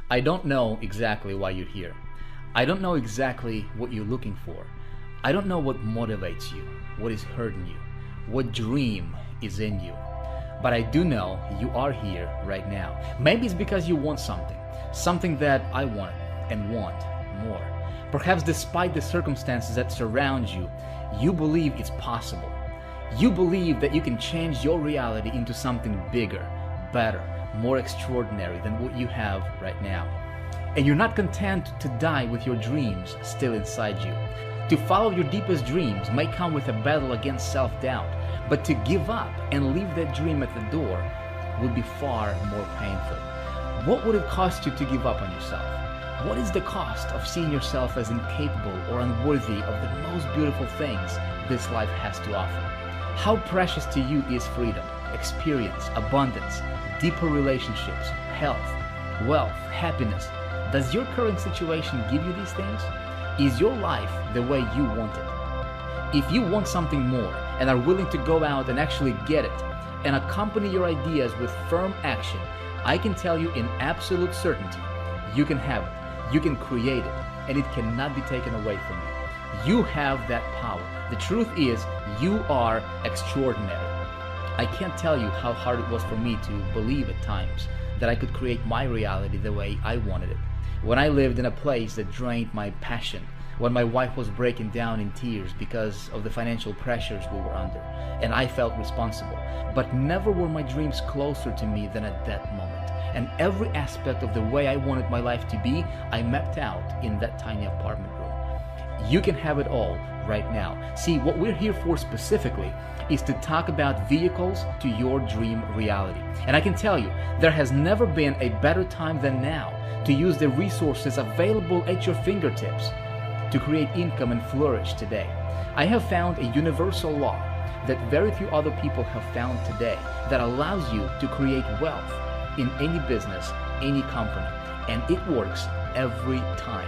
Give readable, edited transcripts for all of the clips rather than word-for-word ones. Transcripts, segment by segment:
I don't know exactly why you're here. I don't know exactly what you're looking for. I don't know what motivates you, what is hurting you, what dream is in you. But I do know you are here right now. Maybe it's because you want something that I want and want more. Perhaps despite the circumstances that surround you, you believe it's possible. You believe that you can change your reality into something bigger, better, more extraordinary than what you have right now. And you're not content to die with your dreams still inside you. To follow your deepest dreams may come with a battle against self-doubt, but to give up and leave that dream at the door would be far more painful. What would it cost you to give up on yourself? What is the cost of seeing yourself as incapable or unworthy of the most beautiful things this life has to offer? How precious to you is freedom, experience, abundance, deeper relationships, health, wealth, happiness? Does your current situation give you these things? Is your life the way you want it? If you want something more and are willing to go out and actually get it and accompany your ideas with firm action, I can tell you in absolute certainty, you can have it, you can create it, and it cannot be taken away from you. You have that power. The truth is, you are extraordinary. I can't tell you how hard it was for me to believe at times that I could create my reality the way I wanted it. When I lived in a place that drained my passion, when my wife was breaking down in tears because of the financial pressures we were under, and I felt responsible. But never were my dreams closer to me than at that moment. And every aspect of the way I wanted my life to be, I mapped out in that tiny apartment room. You can have it all right now. See, what we're here for specifically is to talk about vehicles to your dream reality. And I can tell you, there has never been a better time than now to use the resources available at your fingertips to create income and flourish today. I have found a universal law that very few other people have found today that allows you to create wealth in any business, any company, and it works every time.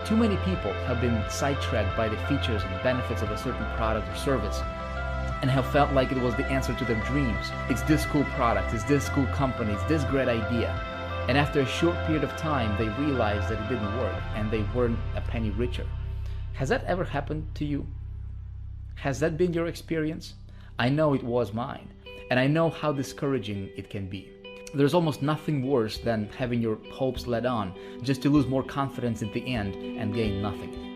Too many people have been sidetracked by the features and benefits of a certain product or service and have felt like it was the answer to their dreams. It's this cool product, it's this cool company, it's this great idea. And after a short period of time, they realized that it didn't work and they weren't a penny richer. Has that ever happened to you? Has that been your experience? I know it was mine, and I know how discouraging it can be. There's almost nothing worse than having your hopes led on just to lose more confidence at the end and gain nothing.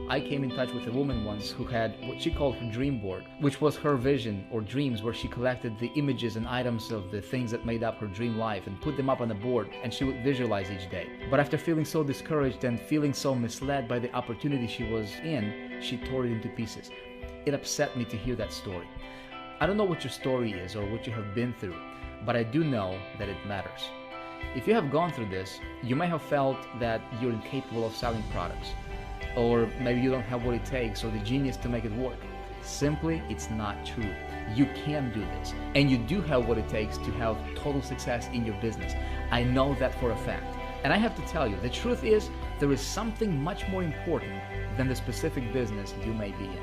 I came in touch with a woman once who had what she called her dream board, which was her vision or dreams where she collected the images and items of the things that made up her dream life and put them up on the board, and she would visualize each day. But after feeling so discouraged and feeling so misled by the opportunity she was in, she tore it into pieces. It upset me to hear that story. I don't know what your story is or what you have been through, but I do know that it matters. If you have gone through this, you may have felt that you're incapable of selling products, or maybe you don't have what it takes or the genius to make it work. Simply, it's not true. You can do this, and you do have what it takes to have total success in your business. I know that for a fact. And I have to tell you, the truth is, there is something much more important than the specific business you may be in.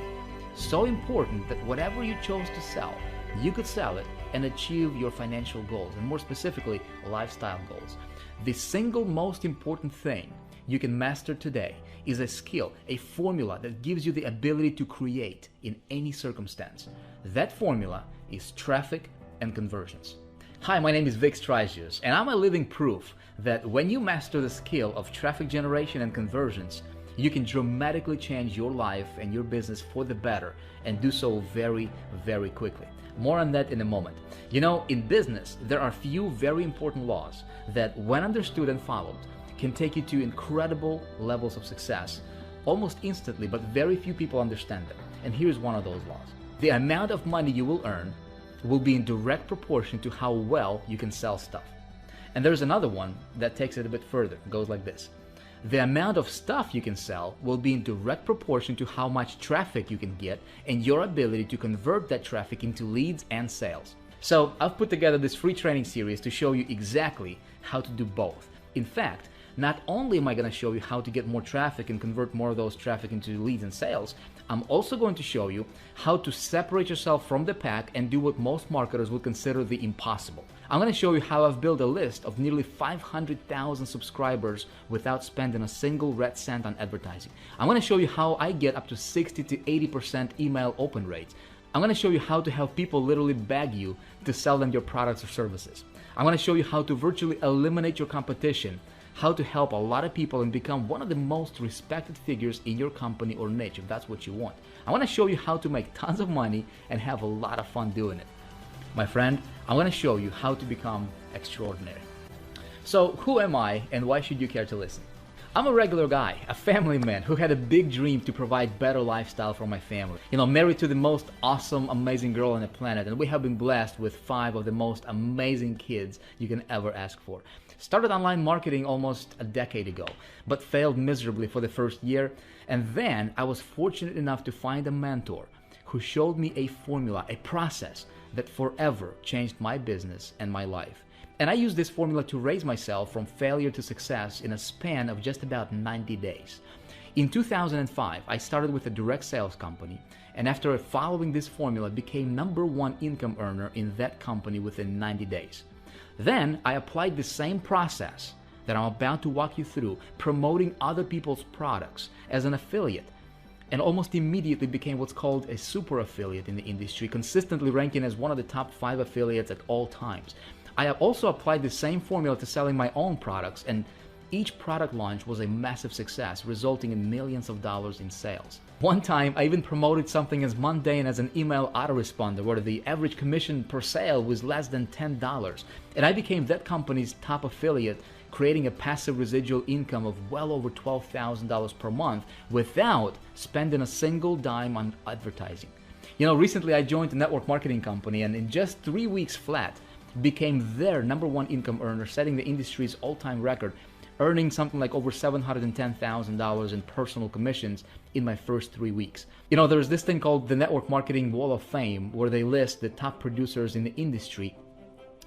So important that whatever you chose to sell, you could sell it and achieve your financial goals, and more specifically, lifestyle goals. The single most important thing you can master today is a skill, a formula that gives you the ability to create in any circumstance. That formula is traffic and conversions. Hi, my name is Vick Strizheus, and I'm a living proof that when you master the skill of traffic generation and conversions, you can dramatically change your life and your business for the better, and do so very, very quickly. More on that in a moment. You know, in business, there are few very important laws that, when understood and followed, can take you to incredible levels of success almost instantly, but very few people understand them. And here's one of those laws. The amount of money you will earn will be in direct proportion to how well you can sell stuff. And there's another one that takes it a bit further. It goes like this. The amount of stuff you can sell will be in direct proportion to how much traffic you can get and your ability to convert that traffic into leads and sales. So I've put together this free training series to show you exactly how to do both. In fact, not only am I going to show you how to get more traffic and convert more of those traffic into leads and sales, I'm also going to show you how to separate yourself from the pack and do what most marketers would consider the impossible. I'm going to show you how I've built a list of nearly 500,000 subscribers without spending a single red cent on advertising. I'm going to show you how I get up to 60 to 80% email open rates. I'm going to show you how to have people literally beg you to sell them your products or services. I'm going to show you how to virtually eliminate your competition, how to help a lot of people and become one of the most respected figures in your company or niche if that's what you want. I want to show you how to make tons of money and have a lot of fun doing it. My friend, I'm going to show you how to become extraordinary. So who am I and why should you care to listen? I'm a regular guy, a family man who had a big dream to provide better lifestyle for my family. Married to the most awesome, amazing girl on the planet, and we have been blessed with 5 of the most amazing kids you can ever ask for. Started online marketing almost a decade ago, but failed miserably for the first year, and then I was fortunate enough to find a mentor who showed me a formula, a process that forever changed my business and my life. And I used this formula to raise myself from failure to success in a span of just about 90 days. In 2005, I started with a direct sales company, and after following this formula, became #1 income earner in that company within 90 days. Then I applied the same process that I'm about to walk you through, promoting other people's products as an affiliate, and almost immediately became what's called a super affiliate in the industry, consistently ranking as one of the top 5 affiliates at all times. I have also applied the same formula to selling my own products, and each product launch was a massive success, resulting in millions of dollars in sales. One time, I even promoted something as mundane as an email autoresponder, where the average commission per sale was less than $10, and I became that company's top affiliate, creating a passive residual income of well over $12,000 per month without spending a single dime on advertising. Recently I joined a network marketing company, and in just 3 weeks flat, became their #1 income earner, setting the industry's all-time record, earning something like over $710,000 in personal commissions in my first 3 weeks. There's this thing called the Network Marketing Wall of Fame, where they list the top producers in the industry,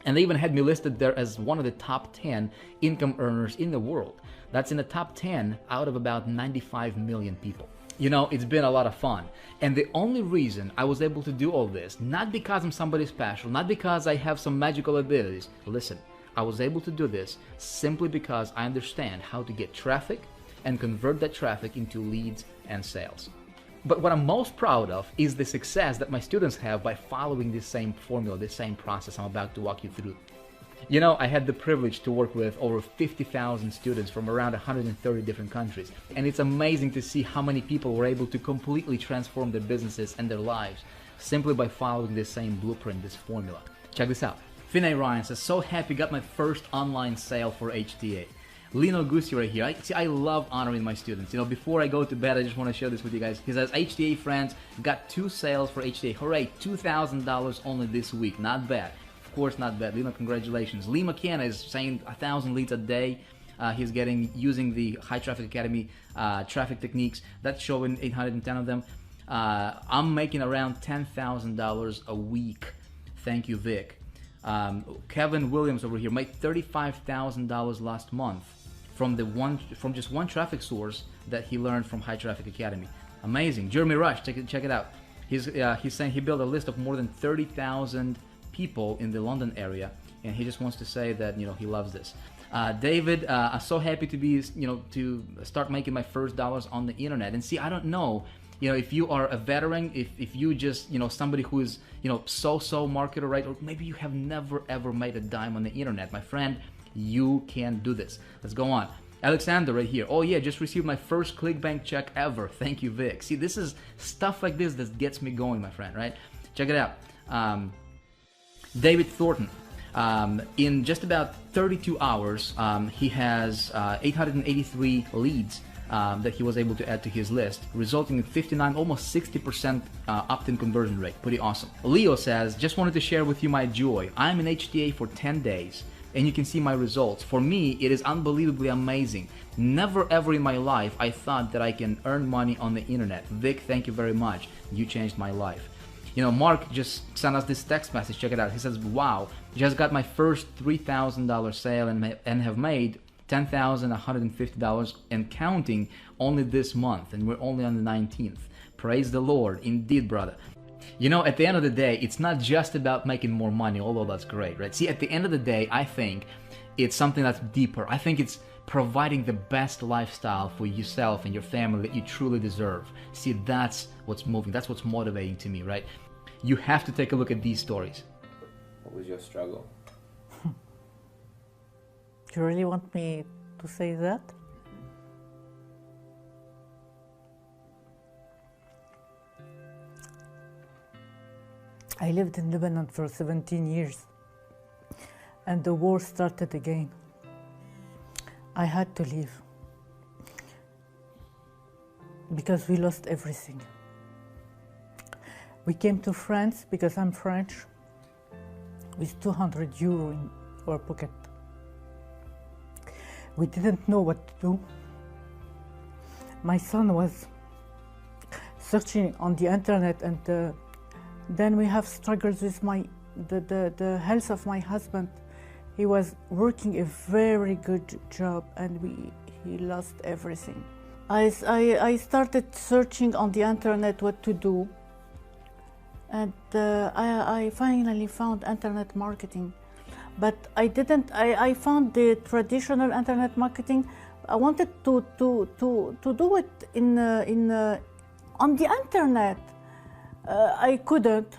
and they even had me listed there as one of the top 10 income earners in the world. That's in the top 10 out of about 95 million people. It's been a lot of fun. And the only reason I was able to do all this, not because I'm somebody special, not because I have some magical abilities. Listen, I was able to do this simply because I understand how to get traffic and convert that traffic into leads and sales. But what I'm most proud of is the success that my students have by following this same formula, this same process I'm about to walk you through. I had the privilege to work with over 50,000 students from around 130 different countries. And it's amazing to see how many people were able to completely transform their businesses and their lives simply by following this same blueprint, this formula. Check this out. Finney Ryan says, so happy, got my first online sale for HTA. Lino Gussi right here. I love honoring my students. Before I go to bed, I just want to share this with you guys. He says, HTA friends, got 2 sales for HTA. Hooray, $2,000 only this week. Not bad. Of course, not bad. Lino, congratulations. Lee McKenna is saying 1,000 leads a day. He's getting using the High Traffic Academy traffic techniques. That's showing 810 of them. I'm making around $10,000 a week. Thank you, Vic. Kevin Williams over here made $35,000 last month from just one traffic source that he learned from High Traffic Academy. Amazing. Jeremy Rush, check it out. He's saying he built a list of more than 30,000 people in the London area, and he just wants to say that he loves this. David, I'm so happy to be to start making my first dollars on the internet. And see, I don't know if you are a veteran, if you just somebody who is so marketer, right? Or maybe you have never ever made a dime on the internet. My friend, you can do this. Let's go on. Alexander right here. Oh yeah, just received my first ClickBank check ever. Thank you, Vic. See, this is stuff like this that gets me going, my friend, right? Check it out. David Thornton. In just about 32 hours, he has 883 leads that he was able to add to his list, resulting in 59, almost 60% opt-in conversion rate. Pretty awesome. Leo says, just wanted to share with you my joy. I'm in HTA for 10 days, and you can see my results. For me, it is unbelievably amazing. Never ever in my life I thought that I can earn money on the internet. Vic, thank you very much. You changed my life. Mark just sent us this text message. Check it out. He says, wow, just got my first $3,000 sale and have made $10,150 and counting only this month, and we're only on the 19th. Praise the Lord, indeed, brother. You know, at the end of the day, it's not just about making more money, although that's great, right? See, at the end of the day, I think it's something that's deeper. I think it's providing the best lifestyle for yourself and your family that you truly deserve. See, that's what's moving, that's what's motivating to me, right? You have to take a look at these stories. What was your struggle? You really want me to say that? I lived in Lebanon for 17 years, and the war started again. I had to leave because we lost everything. We came to France because I'm French, with 200 euro in our pocket. We didn't know what to do. My son was searching on the internet, and then we have struggles with the health of my husband. He was working a very good job, and he lost everything. I started searching on the internet what to do, and I finally found internet marketing. But I found the traditional internet marketing. I wanted to do it on the internet. I couldn't.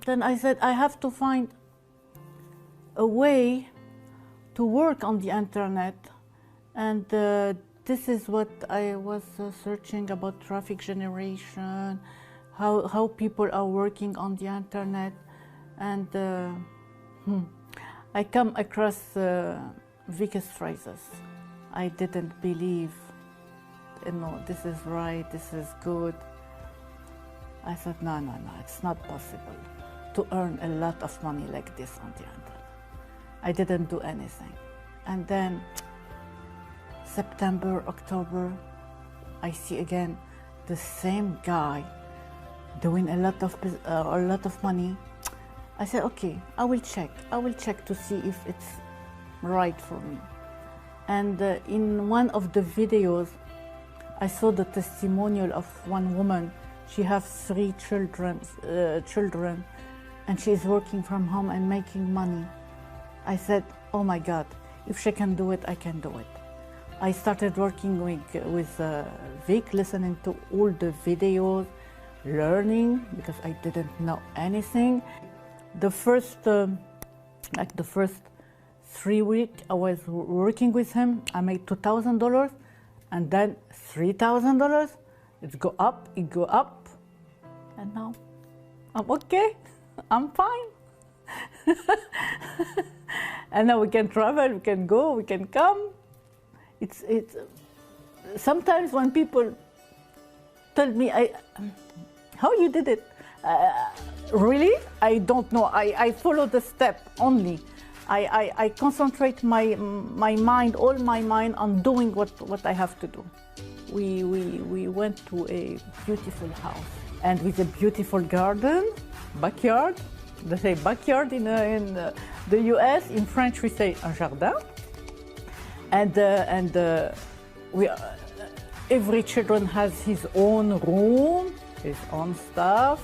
Then I said, I have to find a way to work on the internet. And this is what I was searching about: traffic generation, how people are working on the internet. And I come across Vick Strizheus. I didn't believe, this is right, this is good. I said, no, it's not possible to earn a lot of money like this on the internet. I didn't do anything. And then September, October, I see again the same guy doing a lot of money. I said, okay, I will check to see if it's right for me. And in one of the videos, I saw the testimonial of one woman. She has 3 children, and she is working from home and making money. I said, oh my God, if she can do it, I can do it. I started working with Vick, listening to all the videos, learning, because I didn't know anything. The first 3 weeks I was working with him, I made $2,000, and then $3,000. It go up, and now I'm okay, I'm fine. And now we can travel, we can go, we can come. It's sometimes when people tell me, how you did it? Really? I don't know. I follow the step only. I concentrate my mind, all my mind, on doing what I have to do. We went to a beautiful house, and with a beautiful garden, backyard. They say backyard in the US. In French we say un jardin. And every children has his own room, his own stuff.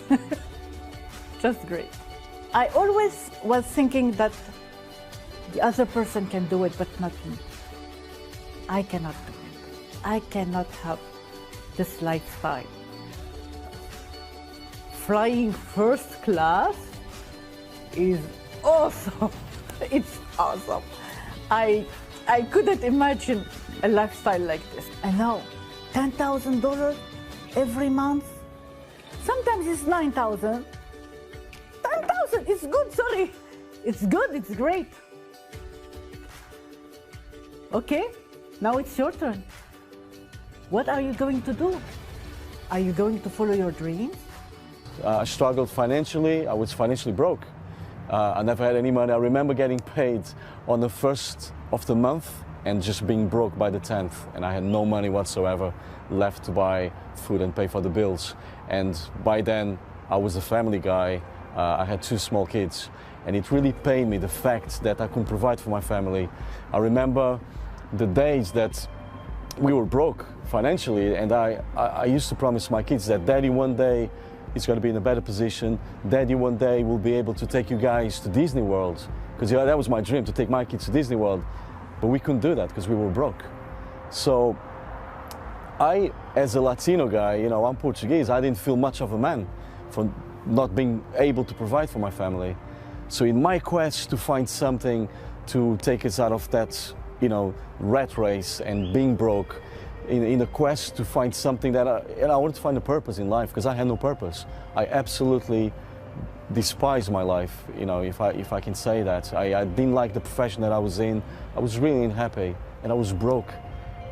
Great. Just great. I always was thinking that the other person can do it, but not me. I cannot do it. I cannot have this lifestyle. Flying first class is awesome. It's awesome. I couldn't imagine a lifestyle like this. And now, $10,000 every month. Sometimes it's 9,000. 10,000, it's good, sorry. It's good, it's great. Okay, now it's your turn. What are you going to do? Are you going to follow your dreams? I struggled financially. I was financially broke. I never had any money. I remember getting paid on the 1st of the month and just being broke by the 10th. And I had no money whatsoever left to buy food and pay for the bills. And by then, I was a family guy. I had 2 small kids, and it really pained me, the fact that I couldn't provide for my family. I remember the days that we were broke financially, and I used to promise my kids that Daddy one day is going to be in a better position. Daddy one day will be able to take you guys to Disney World, because that was my dream, to take my kids to Disney World. But we couldn't do that because we were broke. So I, as a Latino guy, you know, I'm Portuguese, I didn't feel much of a man for not being able to provide for my family. So in my quest to find something to take us out of that, you know, rat race and being broke, in a quest to find something that I wanted to find a purpose in life, because I had no purpose. I absolutely despise my life, you know, if I can say that. I didn't like the profession that I was in. I was really unhappy, and I was broke.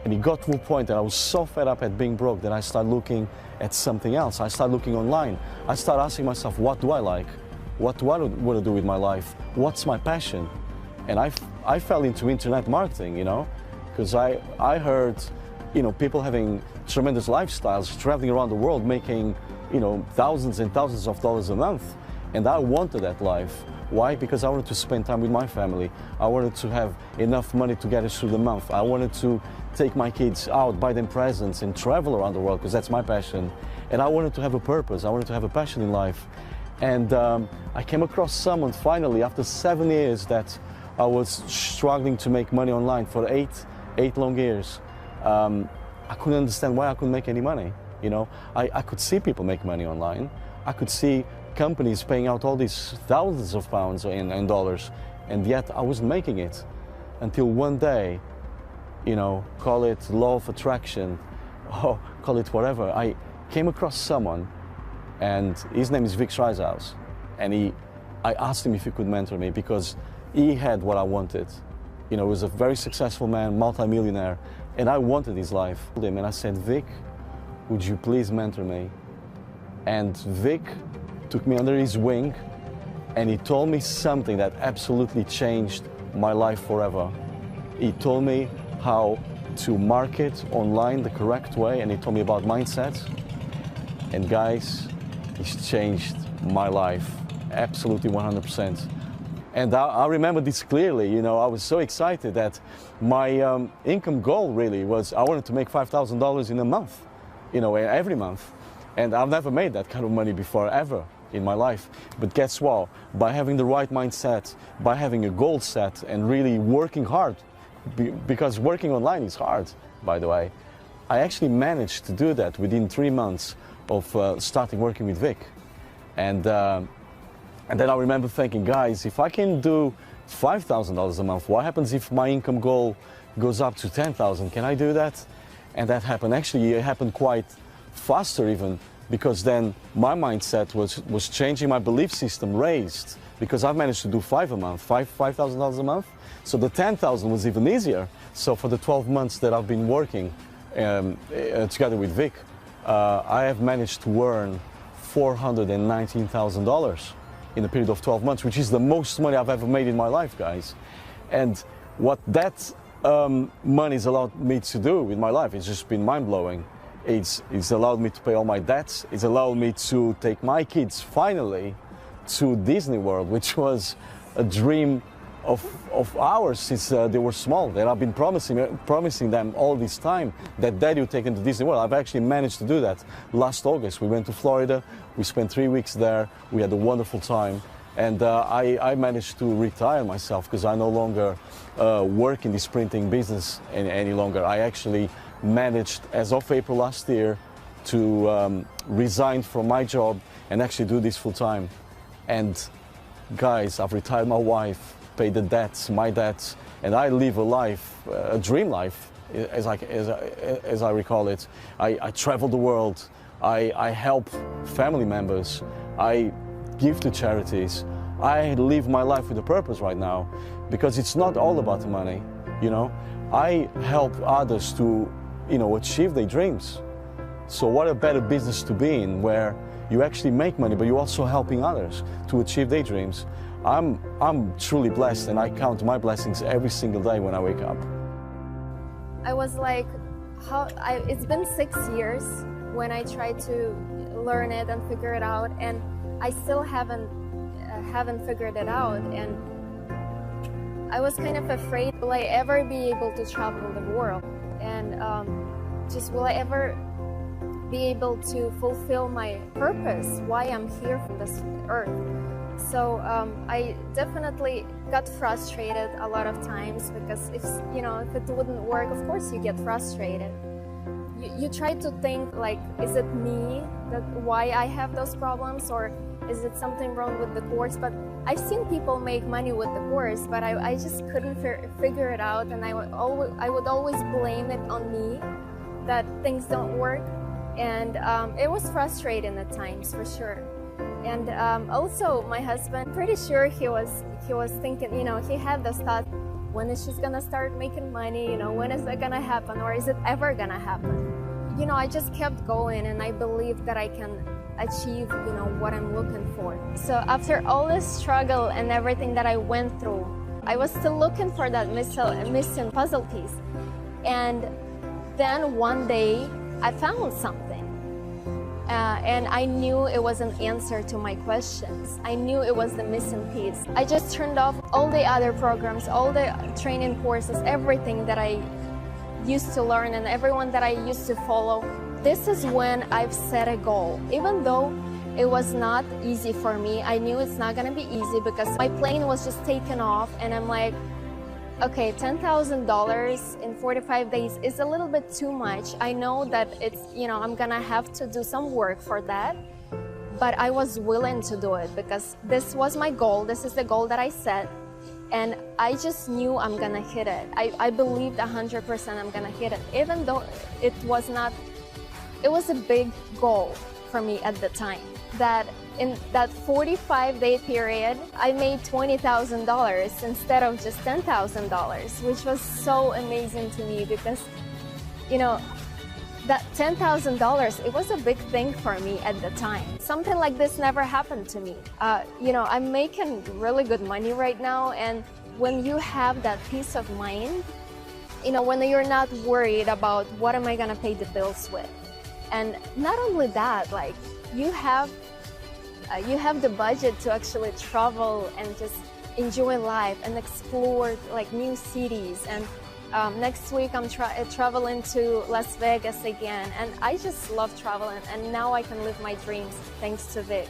And it got to a point that I was so fed up at being broke that I started looking at something else. I started looking online. I started asking myself, what do I like? What do I want to do with my life? What's my passion? And I fell into internet marketing, you know, because I heard, you know, people having tremendous lifestyles, traveling around the world, making, you know, thousands and thousands of dollars a month. And I wanted that life. Why? Because I wanted to spend time with my family. I wanted to have enough money to get us through the month. I wanted to take my kids out, buy them presents, and travel around the world, because that's my passion. And I wanted to have a purpose. I wanted to have a passion in life. And I came across someone finally, after 7 years that I was struggling to make money online for eight long years. I couldn't understand why I couldn't make any money. You know, I could see people make money online. I could see companies paying out all these thousands of pounds and dollars, and yet I wasn't making it. Until one day, you know, call it law of attraction, or call it whatever, I came across someone, and his name is Vick Strizheus, and I asked him if he could mentor me, because he had what I wanted. You know, he was a very successful man, multi-millionaire, and I wanted his life. And I said, Vick, would you please mentor me? And Vick took me under his wing, and he told me something that absolutely changed my life forever. He told me how to market online the correct way, and he told me about mindset. And guys, it's changed my life, absolutely 100%. And I remember this clearly, you know, I was so excited that my income goal really was, I wanted to make $5,000 in a month, you know, every month. And I've never made that kind of money before, ever in my life. But guess what? By having the right mindset, by having a goal set and really working hard, because working online is hard, by the way, I actually managed to do that within 3 months of starting working with Vick. And then I remember thinking, guys, if I can do $5,000 a month, what happens if my income goal goes up to $10,000? Can I do that? And that happened. Actually, it happened quite faster even, because then my mindset was changing, my belief system raised, because I've managed to do $5,000 a month. So the 10,000 was even easier. So for the 12 months that I've been working together with Vick, I have managed to earn $419,000 in a period of 12 months, which is the most money I've ever made in my life, guys. And what that money has allowed me to do with my life, it's just been mind-blowing. It's allowed me to pay all my debts. It's allowed me to take my kids finally to Disney World, which was a dream of ours since they were small. And I've been promising them all this time that Daddy would take them to Disney World. I've actually managed to do that. Last August, we went to Florida. We spent 3 weeks there. We had a wonderful time. And I managed to retire myself, because I no longer work in this printing business any longer. I actually managed, as of April last year, to resign from my job and actually do this full time. And guys, I've retired my wife, paid the debts, my debts, and I live a life, a dream life, as I recall it. I travel the world. I help family members. I give to charities. I live my life with a purpose right now, because it's not all about the money, you know. I help others to, you know, achieve their dreams. So what a better business to be in, where you actually make money, but you're also helping others to achieve their dreams. I'm truly blessed, and I count my blessings every single day when I wake up. I was like, it's been 6 years when I tried to learn it and figure it out, and I still haven't haven't figured it out, and I was kind of afraid, will I ever be able to travel the world, and just will I ever be able to fulfill my purpose, why I'm here from this earth. So I definitely got frustrated a lot of times, because if it wouldn't work, of course you get frustrated. You try to think like, is it me, why I have those problems, or is it something wrong with the course? But I've seen people make money with the course, but I just couldn't figure it out, and I would always blame it on me that things don't work, and it was frustrating at times, for sure. And also my husband, pretty sure he was thinking, he had this thought, when is she gonna start making money, when is that gonna happen, or is it ever gonna happen? I just kept going, and I believed that I can achieve what I'm looking for. So after all this struggle and everything that I went through, I was still looking for that missing puzzle piece. And then one day I found something. And I knew it was an answer to my questions. I knew it was the missing piece. I just turned off all the other programs, all the training courses, everything that I used to learn and everyone that I used to follow. This is when I've set a goal. Even though it was not easy for me, I knew it's not gonna be easy, because my plane was just taken off, and I'm like, okay, $10,000 in 45 days is a little bit too much. I know that it's, I'm gonna have to do some work for that, but I was willing to do it because this was my goal. This is the goal that I set, and I just knew I'm gonna hit it. I believed 100% I'm gonna hit it, even though it was a big goal for me at the time. That in that 45-day period, I made $20,000 instead of just $10,000, which was so amazing to me, because, that $10,000, it was a big thing for me at the time. Something like this never happened to me. I'm making really good money right now, and when you have that peace of mind, when you're not worried about what am I gonna pay the bills with. And not only that, like, you have the budget to actually travel and just enjoy life and explore like new cities. And next week I'm traveling to Las Vegas again, and I just love traveling, and now I can live my dreams thanks to Vick.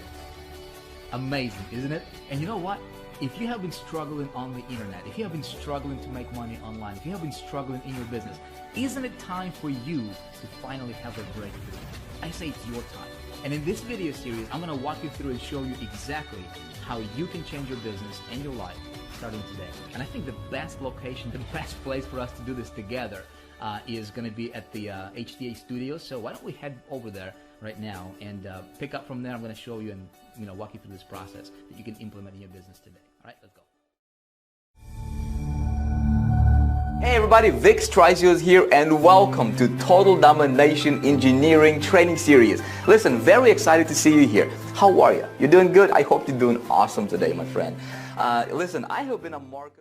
Amazing, isn't it? And you know what? If you have been struggling on the internet, if you have been struggling to make money online, if you have been struggling in your business, isn't it time for you to finally have a breakthrough? I say it's your time. And in this video series, I'm going to walk you through and show you exactly how you can change your business and your life starting today. And I think the best location, the best place for us to do this together is going to be at the HTA studios. So why don't we head over there right now and pick up from there. I'm going to show you and walk you through this process that you can implement in your business today. All right, let's go. Hey everybody, Vick Strizheus here, and welcome to Total Domination Engineering Training Series. Listen, very excited to see you here. How are you? You're doing good? I hope you're doing awesome today, my friend. Listen, I have been a marketer.